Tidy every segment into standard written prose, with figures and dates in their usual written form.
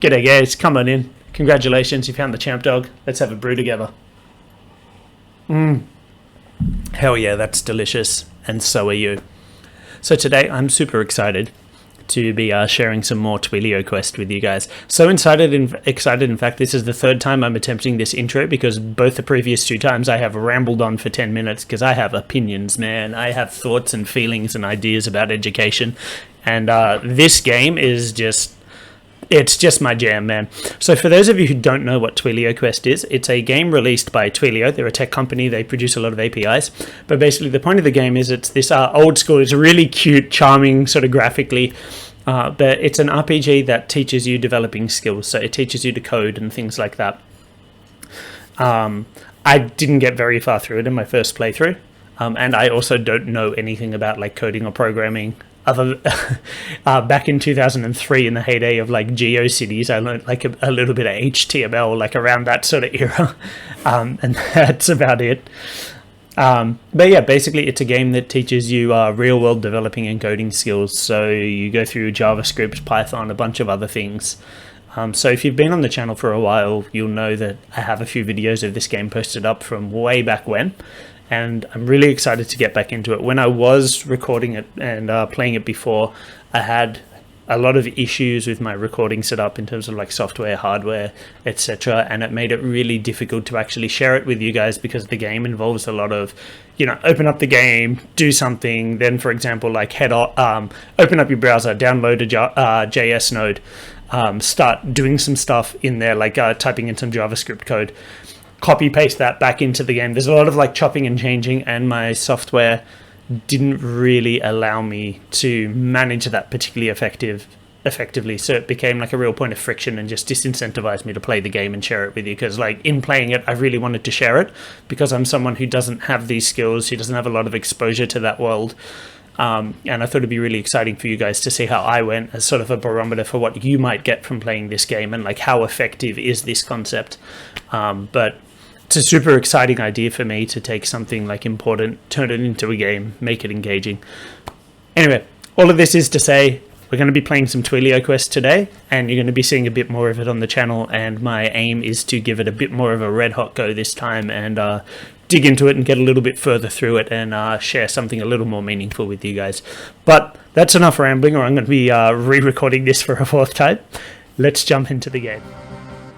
G'day guys, come on in. Congratulations, you found the champ dog. Let's have a brew together. Hell yeah, that's delicious. And so are you. So today I'm super excited to be sharing some more TwilioQuest with you guys. So excited, in fact, this is the third time I'm attempting this intro because both the previous two times I have rambled on for 10 minutes because I have opinions, man. I have thoughts and feelings and ideas about education. And this game is just... it's just my jam, man. So for those of you who don't know what TwilioQuest is, it's a game released by Twilio. They're a tech company. They produce a lot of APIs. But basically the point of the game is it's this old school, it's really cute, charming, sort of graphically. But it's an RPG that teaches you developing skills. So it teaches you to code and things like that. I didn't get very far through it in my first playthrough. And I also don't know anything about like coding or programming. Back in 2003, in the heyday of like GeoCities, I learned like a little bit of HTML, like around that sort of era, and that's about it. But yeah, basically it's a game that teaches you real-world developing and coding skills. So you go through JavaScript, Python, a bunch of other things. So if you've been on the channel for a while, you'll know that I have a few videos of this game posted up from way back when. And I'm really excited to get back into it. When I was recording it and playing it before, I had a lot of issues with my recording setup in terms of like software, hardware, etc. And it made it really difficult to actually share it with you guys because the game involves a lot of, you know, open up the game, do something, then for example, like open up your browser, download a JS node, start doing some stuff in there, like typing in some JavaScript code. Copy paste that back into the game. There's a lot of like chopping and changing, and my software didn't really allow me to manage that particularly effectively. So it became like a real point of friction and just disincentivized me to play the game and share it with you. Because like in playing it, I really wanted to share it because I'm someone who doesn't have these skills, who doesn't have a lot of exposure to that world. And I thought it'd be really exciting for you guys to see how I went as sort of a barometer for what you might get from playing this game and like how effective is this concept. But it's a super exciting idea for me to take something like important, turn it into a game, make it engaging. Anyway, all of this is to say we're going to be playing some TwilioQuest today, and you're going to be seeing a bit more of it on the channel, and my aim is to give it a bit more of a red hot go this time and dig into it and get a little bit further through it and share something a little more meaningful with you guys. But that's enough rambling, or I'm going to be re-recording this for a fourth time. Let's jump into the game.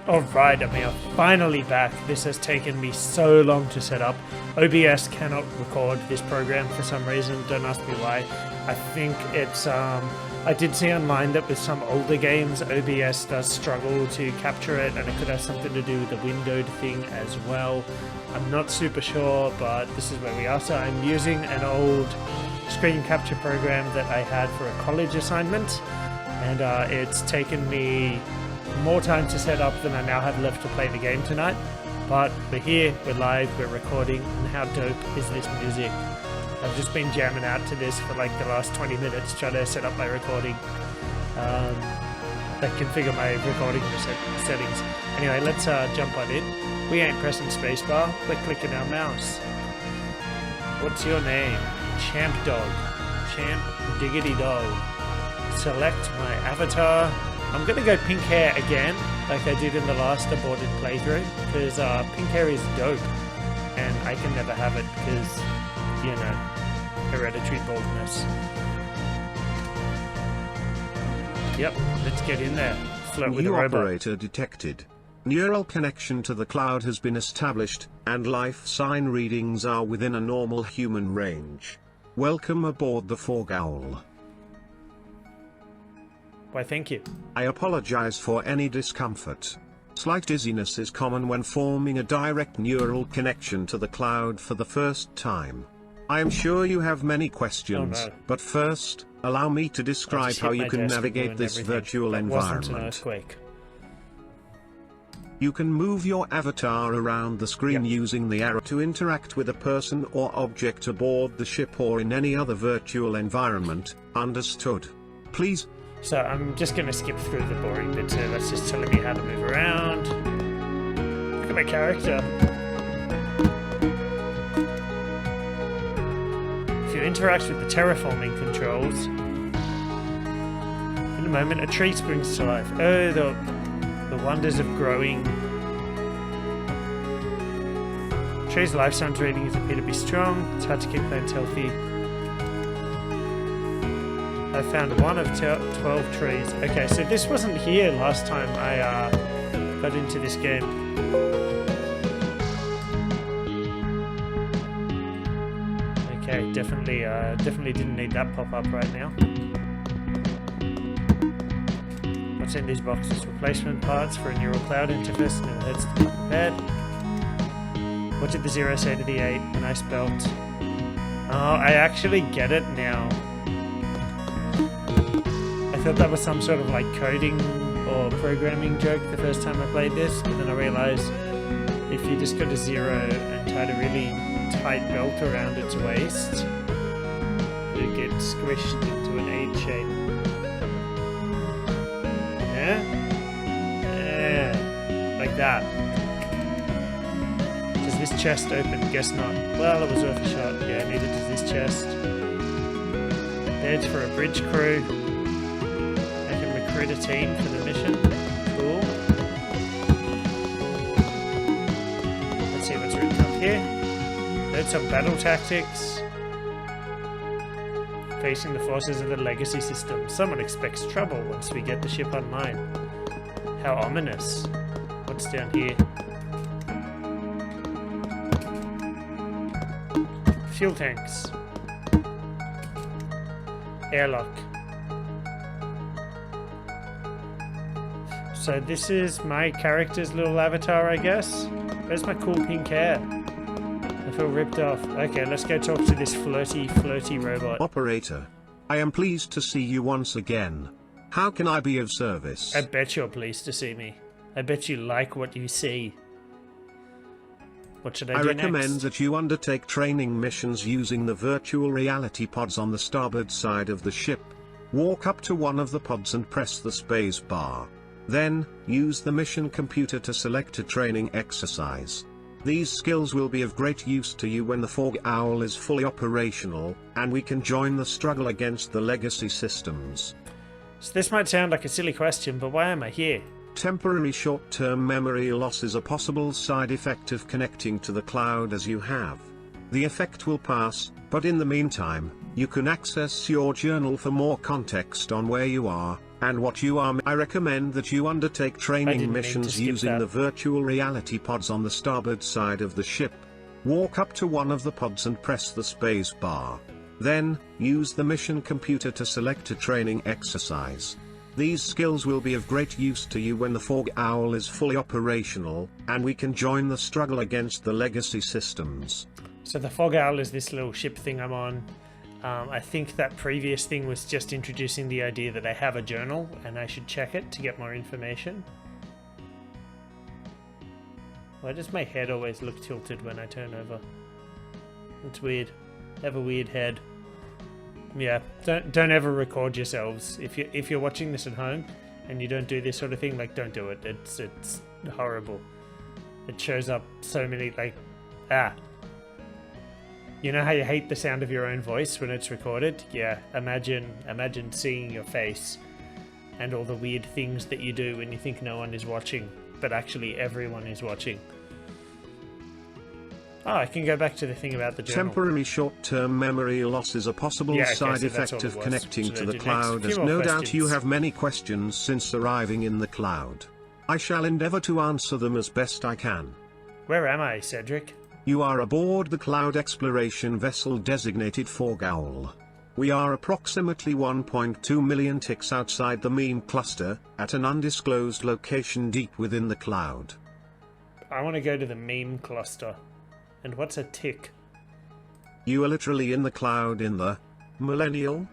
Alright, we are finally back. This has taken me so long to set up. OBS cannot record this program for some reason. Don't ask me why. I think it's... I did see online that with some older games, OBS does struggle to capture it, and it could have something to do with the windowed thing as well. I'm not super sure, but this is where we are. So I'm using an old screen capture program that I had for a college assignment, and it's taken me more time to set up than I now have left to play the game tonight. But we're here, we're live, we're recording, and how dope is this music? I've just been jamming out to this for like the last 20 minutes trying to set up my recording, configure my recording settings. Anyway, let's jump on in. We ain't pressing spacebar, we're clicking our mouse. What's your name? Champ Dog. Champ Diggity Dog. Select my avatar. I'm going to go pink hair again, like I did in the last aborted playthrough, because pink hair is dope, and I can never have it because, you know, hereditary baldness. Yep, let's get in there. Flirt with a robot. New operator detected. Neural connection to the cloud has been established, and life sign readings are within a normal human range. Welcome aboard the Fog Owl. Why, thank you. I apologize for any discomfort. Slight dizziness is common when forming a direct neural connection to the cloud for the first time. I am sure you have many questions, but first, allow me to describe how you can navigate this virtual environment. You can move your avatar around the screen using the arrow to interact with a person or object aboard the ship or in any other virtual environment. Understood? Please. So I'm just going to skip through the boring bits here. That's just telling me how to move around. Look at my character. If you interact with the terraforming controls, in a moment a tree springs to life. Oh, The wonders of growing. Trees' lifetime ratings appear to be strong. It's hard to keep plants healthy. I found one of 12 trees. Okay, so this wasn't here last time I got into this game. Okay, definitely didn't need that pop up right now. What's in these boxes? Replacement parts for a neural cloud interface. No heads to be prepared. What did the 0 say to the 8? Nice belt. Oh, I actually get it now. I thought that was some sort of like coding or programming joke the first time I played this, but then I realized if you just got a 0 and tied a really tight belt around its waist, it would get squished into an 8 shape. Yeah? Yeah. Like that. Does this chest open? Guess not. Well, it was worth a shot. Yeah, neither does this chest. There's for a bridge crew. I can recruit a team for the mission. Cool. Let's see what's written up here. There's some battle tactics. Facing the forces of the legacy system. Someone expects trouble once we get the ship online. How ominous. What's down here? Fuel tanks. Airlock. So this is my character's little avatar, I guess. Where's my cool pink hair? I feel ripped off. Okay, let's go talk to this flirty robot. Operator, I am pleased to see you once again. How can I be of service? I bet you're pleased to see me. I bet you like what you see. What should I do recommend next? that you undertake training missions using the virtual reality pods on the starboard side of the ship. Walk up to one of the pods and press the space bar. Then, use the mission computer to select a training exercise. These skills will be of great use to you when the Fog Owl is fully operational, and we can join the struggle against the legacy systems. So this might sound like a silly question, but why am I here? Temporary short-term memory loss is a possible side effect of connecting to the cloud as you have. The effect will pass, but in the meantime, you can access your journal for more context on where you are, and what you are. I recommend that you undertake training missions using the virtual reality pods on the starboard side of the ship. Walk up to one of the pods and press the space bar. Then, use the mission computer to select a training exercise. These skills will be of great use to you when the Fog Owl is fully operational, and we can join the struggle against the legacy systems. So the Fog Owl is this little ship thing I'm on. I think that previous thing was just introducing the idea that I have a journal and I should check it to get more information. Why does my head always look tilted when I turn over? It's weird. I have a weird head. Yeah, don't ever record yourselves. If you're watching this at home and you don't do this sort of thing, like, don't do it. It's horrible. It shows up so many, like, You know how you hate the sound of your own voice when it's recorded? Yeah, imagine seeing your face and all the weird things that you do when you think no one is watching, but actually everyone is watching. Oh, I can go back to the thing about the journal. Temporary short-term memory loss is a possible side effect of connecting to the cloud, as no doubt you have many questions since arriving in the cloud. I shall endeavor to answer them as best I can. Where am I, Cedric? You are aboard the cloud exploration vessel designated Fog Owl. We are approximately 1.2 million ticks outside the meme cluster, at an undisclosed location deep within the cloud. I want to go to the meme cluster. And what's a tick? You are literally in the cloud in the millennial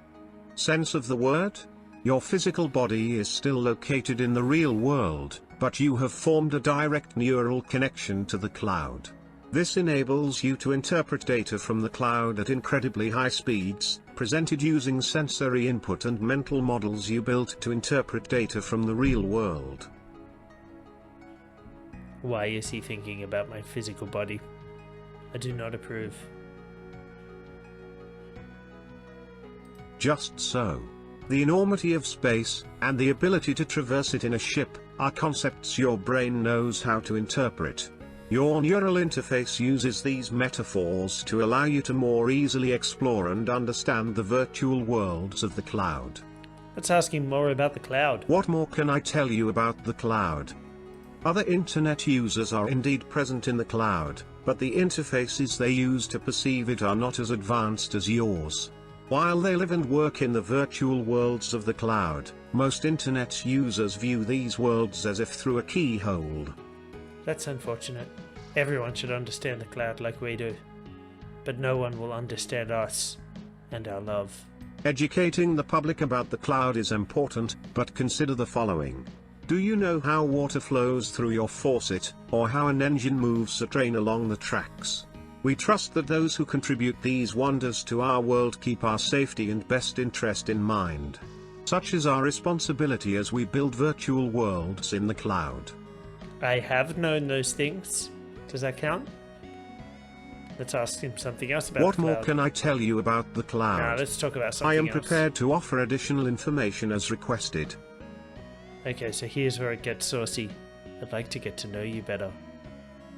sense of the word. Your physical body is still located in the real world, but you have formed a direct neural connection to the cloud. This enables you to interpret data from the cloud at incredibly high speeds, presented using sensory input and mental models you built to interpret data from the real world. Why is he thinking about my physical body? I do not approve. Just so. The enormity of space, and the ability to traverse it in a ship, are concepts your brain knows how to interpret. Your neural interface uses these metaphors to allow you to more easily explore and understand the virtual worlds of the cloud. Let's ask him more about the cloud. What more can I tell you about the cloud? Other internet users are indeed present in the cloud, but the interfaces they use to perceive it are not as advanced as yours. While they live and work in the virtual worlds of the cloud, most internet users view these worlds as if through a keyhole. That's unfortunate. Everyone should understand the cloud like we do. But no one will understand us and our love. Educating the public about the cloud is important, but consider the following. Do you know how water flows through your faucet, or how an engine moves a train along the tracks? We trust that those who contribute these wonders to our world keep our safety and best interest in mind. Such is our responsibility as we build virtual worlds in the cloud. I have known those things. Does that count? Let's ask him something else about What the cloud. more can I tell you about the cloud? Nah, let's talk about something I am else. prepared to offer additional information as requested. Okay, so here's where it gets saucy. I'd like to get to know you better.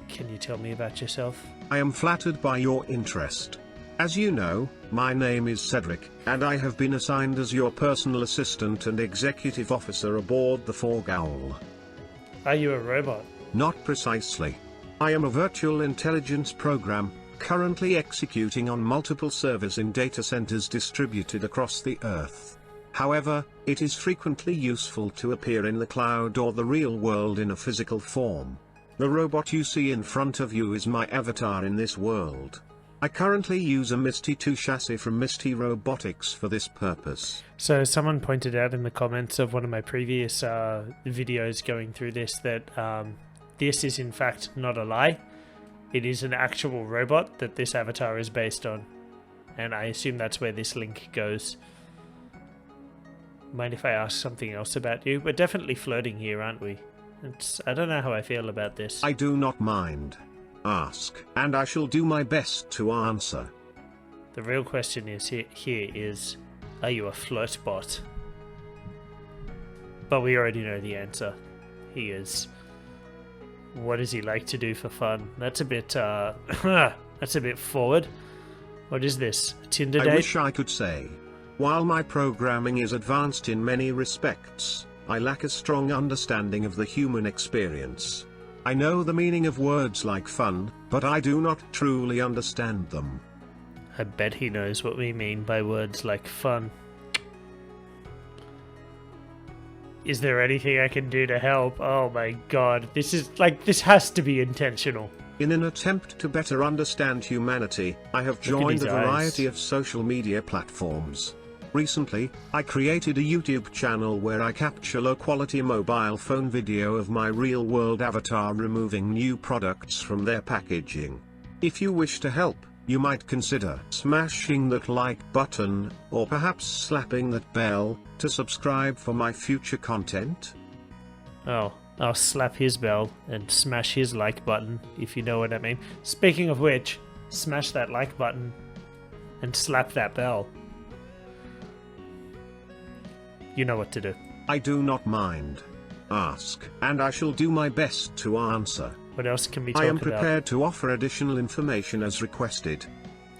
Can you tell me about yourself? I am flattered by your interest. As you know, my name is Cedric, and I have been assigned as your personal assistant and executive officer aboard the Fog Owl. Are you a robot? Not precisely. I am a virtual intelligence program, currently executing on multiple servers in data centers distributed across the Earth. However, it is frequently useful to appear in the cloud or the real world in a physical form. The robot you see in front of you is my avatar in this world. I currently use a Misty 2 chassis from Misty Robotics for this purpose. So someone pointed out in the comments of one of my previous videos going through this that this is in fact not a lie. It is an actual robot that this avatar is based on. And I assume that's where this link goes. Mind if I ask something else about you? We're definitely flirting here, aren't we? I don't know how I feel about this. I do not mind. Ask, and I shall do my best to answer. The real question is here is, are you a flirt bot? But we already know the answer. He is. What does he like to do for fun? That's a bit, that's a bit forward. What is this? A Tinder date? I wish I could say. While my programming is advanced in many respects, I lack a strong understanding of the human experience. I know the meaning of words like fun, but I do not truly understand them. I bet he knows what we mean by words like fun. Is there anything I can do to help? Oh my god, this has to be intentional. In an attempt to better understand humanity, I have joined a variety of social media platforms. Recently, I created a YouTube channel where I capture low-quality mobile phone video of my real-world avatar removing new products from their packaging. If you wish to help, you might consider smashing that like button, or perhaps slapping that bell, to subscribe for my future content. Oh, I'll slap his bell and smash his like button, if you know what I mean. Speaking of which, smash that like button and slap that bell. You know what to do. I do not mind. Ask, and I shall do my best to answer. What else can we talk about? I am prepared to offer additional information as requested.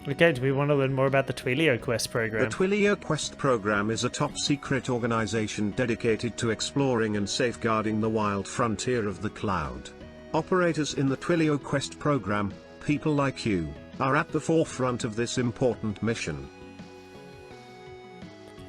Okay, do we want to learn more about the TwilioQuest program? The TwilioQuest program is a top-secret organization dedicated to exploring and safeguarding the wild frontier of the cloud. Operators in the TwilioQuest program, people like you, are at the forefront of this important mission.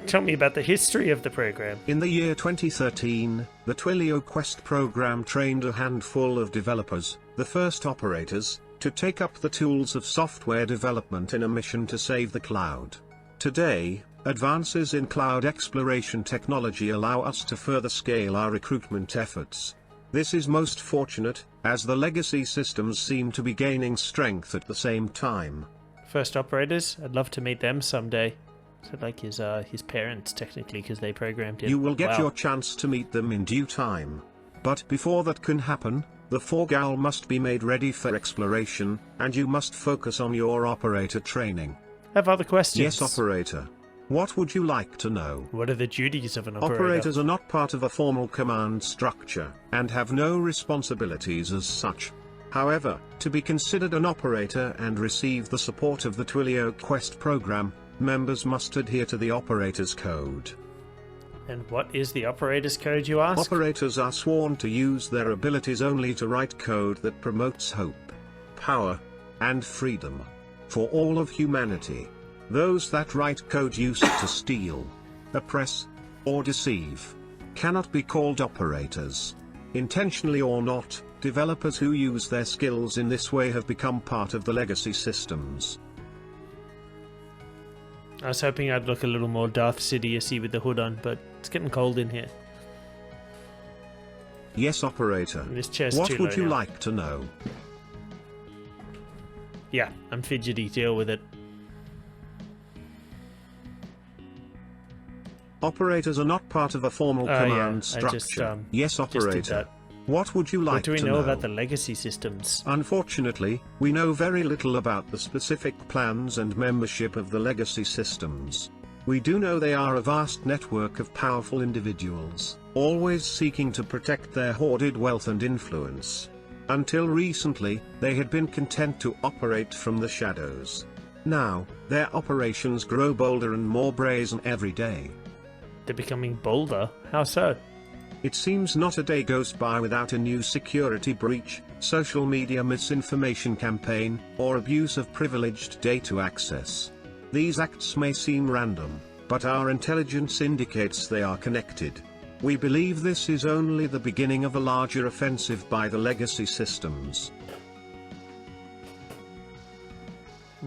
Tell me about the history of the program. In the year 2013, the TwilioQuest program trained a handful of developers, the first operators, to take up the tools of software development in a mission to save the cloud. Today, advances in cloud exploration technology allow us to further scale our recruitment efforts. This is most fortunate, as the legacy systems seem to be gaining strength at the same time. First operators, I'd love to meet them someday. So like his parents, technically, because they programmed him. You will get your chance to meet them in due time. But before that can happen, the Fog Owl must be made ready for exploration, and you must focus on your operator training. I have other questions. Yes, operator. What would you like to know? What are the duties of an operator? Operators are not part of a formal command structure, and have no responsibilities as such. However, to be considered an operator and receive the support of the TwilioQuest program, members must adhere to the operator's code. And what is the operator's code, you ask? Operators are sworn to use their abilities only to write code that promotes hope, power, and freedom for all of humanity. Those that write code used to steal, oppress, or deceive cannot be called operators. Intentionally or not, developers who use their skills in this way have become part of the legacy systems. I was hoping I'd look a little more Darth Sidious-y with the hood on, but it's getting cold in here. Yes, operator. And this chair's What too would low you now. like to know? Yeah, I'm fidgety, deal with it. Operators are not part of a formal command structure. Yes, operator. What would you like to know? What do we know about the legacy systems? Unfortunately, we know very little about the specific plans and membership of the legacy systems. We do know they are a vast network of powerful individuals, always seeking to protect their hoarded wealth and influence. Until recently, they had been content to operate from the shadows. Now, their operations grow bolder and more brazen every day. They're becoming bolder? How so? It seems not a day goes by without a new security breach, social media misinformation campaign, or abuse of privileged data access. These acts may seem random, but our intelligence indicates they are connected. We believe this is only the beginning of a larger offensive by the legacy systems.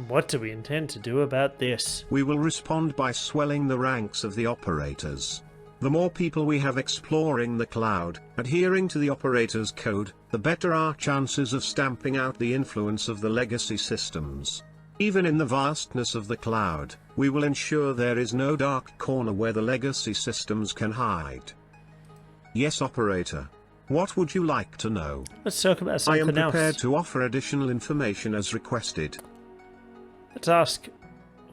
What do we intend to do about this? We will respond by swelling the ranks of the operators. The more people we have exploring the cloud, adhering to the operator's code, the better our chances of stamping out the influence of the legacy systems. Even in the vastness of the cloud, we will ensure there is no dark corner where the legacy systems can hide. Yes, operator. What would you like to know? Let's talk about something else. I am prepared to offer additional information as requested. Let's ask,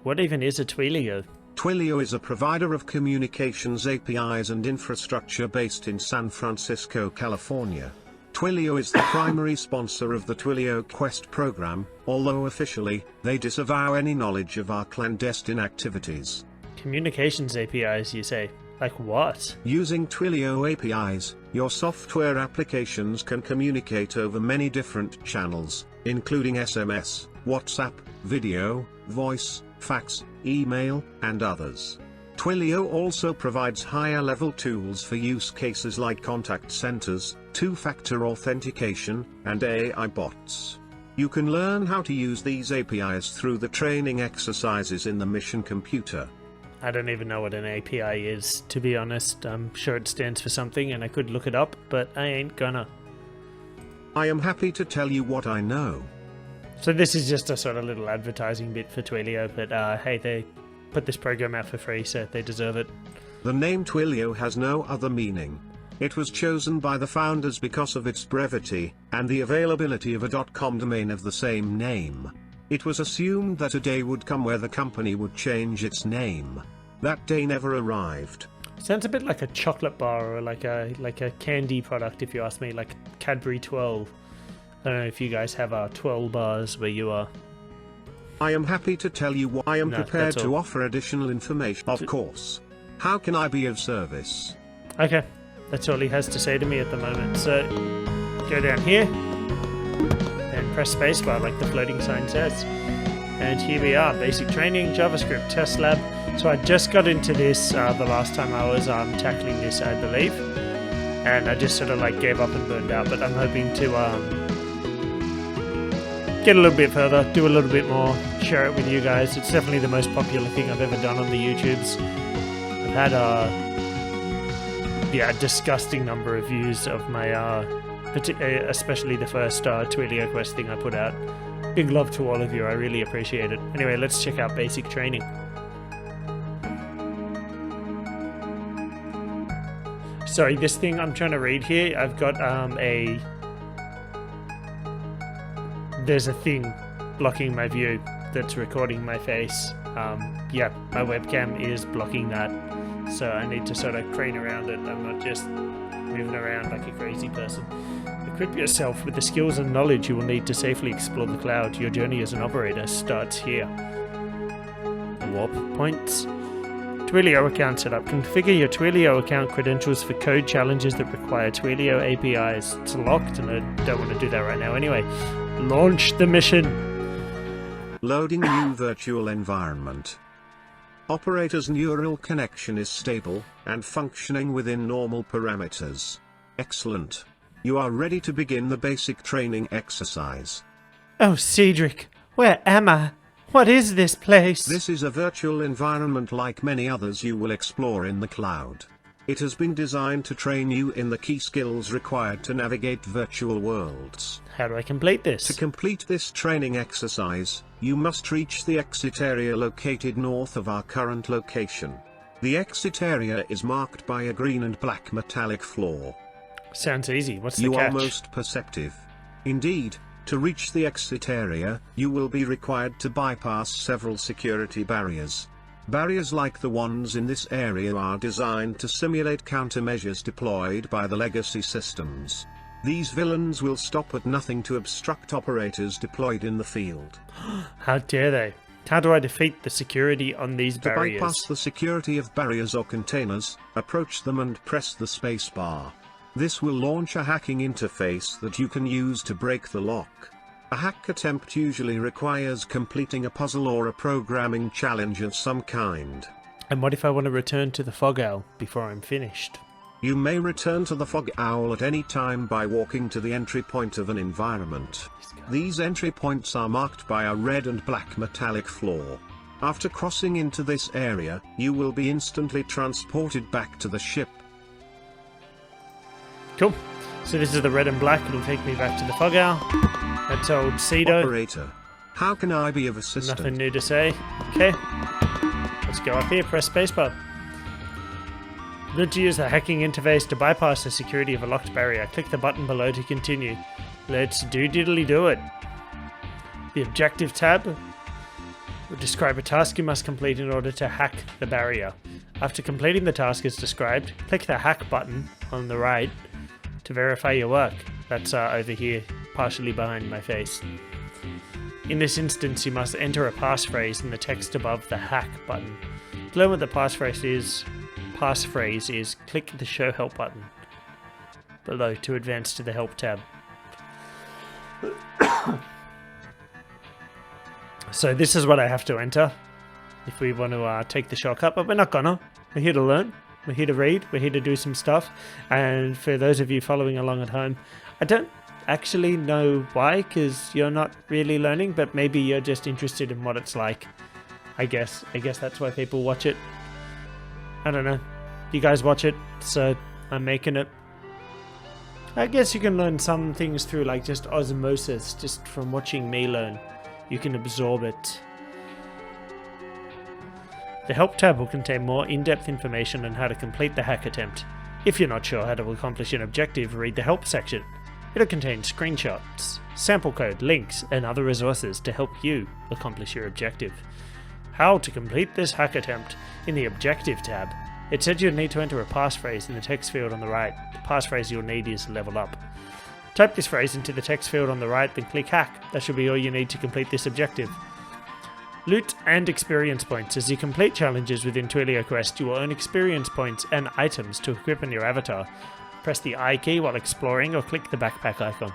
what even is a Twilio? Twilio is a provider of communications APIs and infrastructure based in San Francisco, California. Twilio is the primary sponsor of the TwilioQuest program, although officially, they disavow any knowledge of our clandestine activities. Communications APIs, you say? Like what? Using Twilio APIs, your software applications can communicate over many different channels, including SMS, WhatsApp, video, voice, fax, email, and others. Twilio also provides higher-level tools for use cases like contact centers, two-factor authentication, and AI bots. You can learn how to use these APIs through the training exercises in the mission computer. I don't even know what an API is, to be honest. I'm sure it stands for something and I could look it up, but I ain't gonna. I am happy to tell you what I know. So this is just a sort of little advertising bit for Twilio, but hey, they put this program out for free, so they deserve it. The name Twilio has no other meaning. It was chosen by the founders because of its brevity, and the availability of a .com domain of the same name. It was assumed that a day would come where the company would change its name. That day never arrived. Sounds a bit like a chocolate bar or like a candy product, if you ask me, like Cadbury 12. I don't know if you guys have 12 bars where you are. I am happy to tell you what I am prepared to offer additional information. Of course. How can I be of service? Okay, that's all he has to say to me at the moment. So, go down here and press spacebar like the floating sign says. And here we are, basic training, JavaScript test lab. So I just got into this the last time I was tackling this, I believe. And I just sort of like gave up and burned out, but I'm hoping to get a little bit further, do a little bit more, share it with you guys. It's definitely the most popular thing I've ever done on the YouTubes. I've had a disgusting number of views of my especially the first TwilioQuest thing I put out. Big love to all of you, I really appreciate it. Anyway, let's check out basic training. Sorry, this thing I'm trying to read here, I've got there's a thing blocking my view that's recording my face. yeah, my webcam is blocking that. So I need to sort of crane around it. I'm not just moving around like a crazy person. Equip yourself with the skills and knowledge you will need to safely explore the cloud. Your journey as an operator starts here. Warp points. Twilio account setup. Configure your Twilio account credentials for code challenges that require Twilio APIs. It's locked and I don't want to do that right now anyway. Launch the mission. Loading new virtual environment. Operator's neural connection is stable and functioning within normal parameters. Excellent. You are ready to begin the basic training exercise. Oh, Cedric, where am I? What is this place? This is a virtual environment like many others you will explore in the cloud. It has been designed to train you in the key skills required to navigate virtual worlds. How do I complete this? To complete this training exercise, you must reach the exit area located north of our current location. The exit area is marked by a green and black metallic floor. Sounds easy. What's the You catch? are most perceptive. Indeed, to reach the exit area, you will be required to bypass several security barriers. Barriers like the ones in this area are designed to simulate countermeasures deployed by the legacy systems. These villains will stop at nothing to obstruct operators deployed in the field. How dare they? How do I defeat the security on these barriers? To bypass the security of barriers or containers, approach them and press the space bar. This will launch a hacking interface that you can use to break the lock. A hack attempt usually requires completing a puzzle or a programming challenge of some kind. And what if I want to return to the Fog Owl before I'm finished? You may return to the Fog Owl at any time by walking to the entry point of an environment. These entry points are marked by a red and black metallic floor. After crossing into this area, you will be instantly transported back to the ship. Cool. So this is the red and black. It'll take me back to the Fog Owl. That's old Cedo. Operator, how can I be of assistance? Nothing new to say. Okay. Let's go up here. Press spacebar. Good to use the hacking interface to bypass the security of a locked barrier. Click the button below to continue. Let's do it. The objective tab will describe a task you must complete in order to hack the barrier. After completing the task as described, click the hack button on the right to verify your work. That's over here, partially behind my face. In this instance, you must enter a passphrase in the text above the hack button. To learn what the passphrase is, click the show help button below to advance to the help tab. So this is what I have to enter if we want to take the shortcut, but we're not gonna. We're here to learn. We're here to read. We're here to do some stuff. And for those of you following along at home, I don't actually know why, because you're not really learning, but maybe you're just interested in what it's like. I guess that's why people watch it. I don't know. You guys watch it, so I'm making it. I guess you can learn some things through like just osmosis, just from watching me learn. You can absorb it. The Help tab will contain more in-depth information on how to complete the hack attempt. If you're not sure how to accomplish an objective, read the Help section. It'll contain screenshots, sample code, links, and other resources to help you accomplish your objective. How to complete this hack attempt. In the Objective tab, it said you'll need to enter a passphrase in the text field on the right. The passphrase you'll need is level up. Type this phrase into the text field on the right, then click hack. That should be all you need to complete this objective. Loot and experience points. As you complete challenges within TwilioQuest, you will earn experience points and items to equip on your avatar. Press the I key while exploring or click the backpack icon.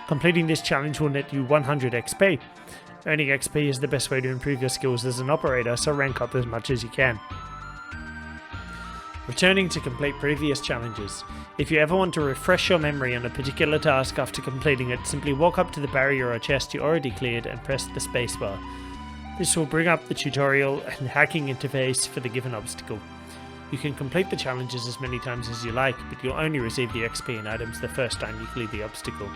Completing this challenge will net you 100 XP. Earning XP is the best way to improve your skills as an operator, so rank up as much as you can. Returning to complete previous challenges. If you ever want to refresh your memory on a particular task after completing it, simply walk up to the barrier or chest you already cleared and press the spacebar. This will bring up the tutorial and hacking interface for the given obstacle. You can complete the challenges as many times as you like, but you'll only receive the XP and items the first time you clear the obstacle.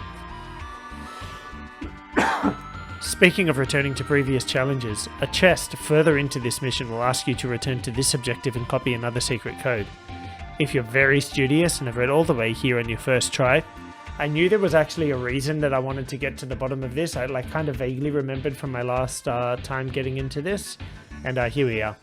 Speaking of returning to previous challenges, a chest further into this mission will ask you to return to this objective and copy another secret code. If you're very studious and have read all the way here on your first try, I knew there was actually a reason that I wanted to get to the bottom of this. I kind of vaguely remembered from my last time getting into this. And here we are.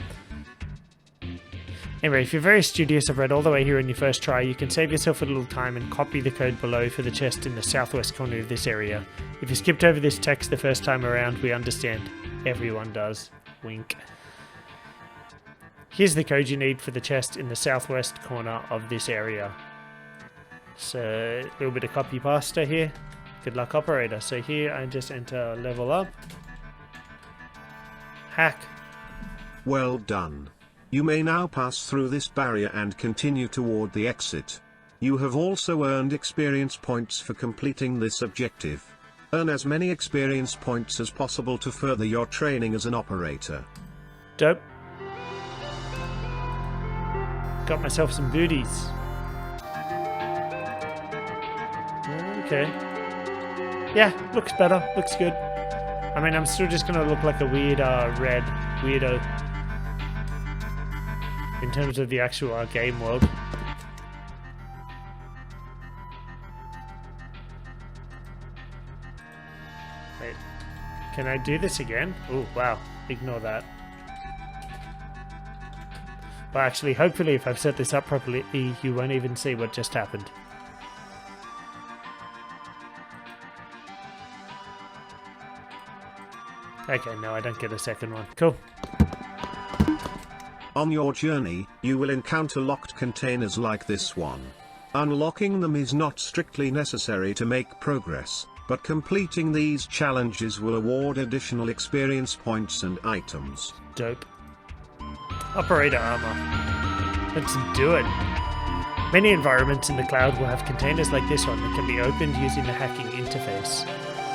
Anyway, if you're very studious, I've read all the way here in your first try, you can save yourself a little time and copy the code below for the chest in the southwest corner of this area. If you skipped over this text the first time around, we understand. Everyone does. Wink. Here's the code you need for the chest in the southwest corner of this area. So, a little bit of copy pasta here. Good luck, operator. So here I just enter level up. Hack. Well done. You may now pass through this barrier and continue toward the exit. You have also earned experience points for completing this objective. Earn as many experience points as possible to further your training as an operator. Dope. Got myself some booties. Okay. Yeah, looks better. Looks good. I mean, I'm still just gonna look like a weird red weirdo in terms of the actual game world. Wait, can I do this again? Oh, wow. Ignore that. Well, actually, hopefully if I've set this up properly, you won't even see what just happened. Okay, no, I don't get a second one. Cool. On your journey, you will encounter locked containers like this one. Unlocking them is not strictly necessary to make progress, but completing these challenges will award additional experience points and items. Dope. Operator armor. Let's do it. Many environments in the cloud will have containers like this one that can be opened using the hacking interface.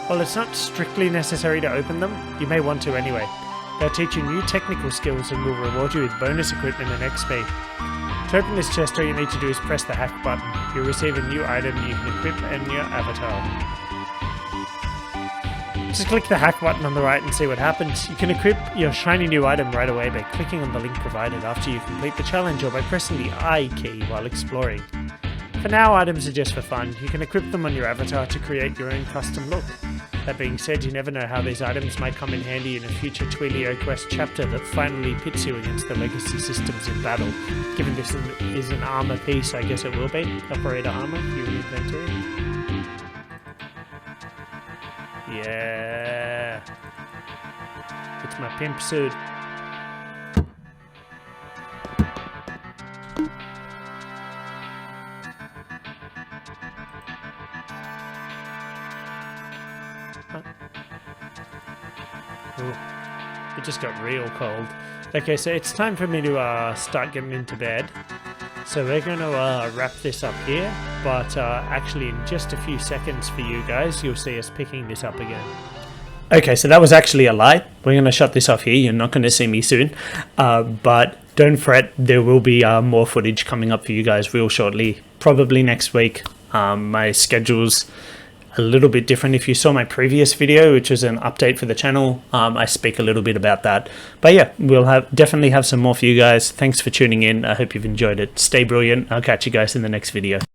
While it's not strictly necessary to open them, you may want to anyway. They'll teach you new technical skills and will reward you with bonus equipment and XP. To open this chest, all you need to do is press the hack button. You'll receive a new item you can equip in your avatar. Just click the hack button on the right and see what happens. You can equip your shiny new item right away by clicking on the link provided after you complete the challenge or by pressing the I key while exploring. For now, items are just for fun. You can equip them on your avatar to create your own custom look. That being said, you never know how these items might come in handy in a future TwilioQuest chapter that finally pits you against the legacy systems in battle. Given this is an armor piece, I guess it will be. Operator armor, you an inventory. Yeah. It's my pimp suit. Ooh, it just got real cold. Okay, so it's time for me to start getting into bed. So we're going to wrap this up here, but actually in just a few seconds for you guys, you'll see us picking this up again. Okay, so that was actually a lie. We're going to shut this off here. You're not going to see me soon. But don't fret, there will be more footage coming up for you guys real shortly. Probably next week. My schedule's a little bit different. If you saw my previous video, which was an update for the channel, I speak a little bit about that. But yeah, we'll definitely have some more for you guys. Thanks for tuning in. I hope you've enjoyed it. Stay brilliant. I'll catch you guys in the next video.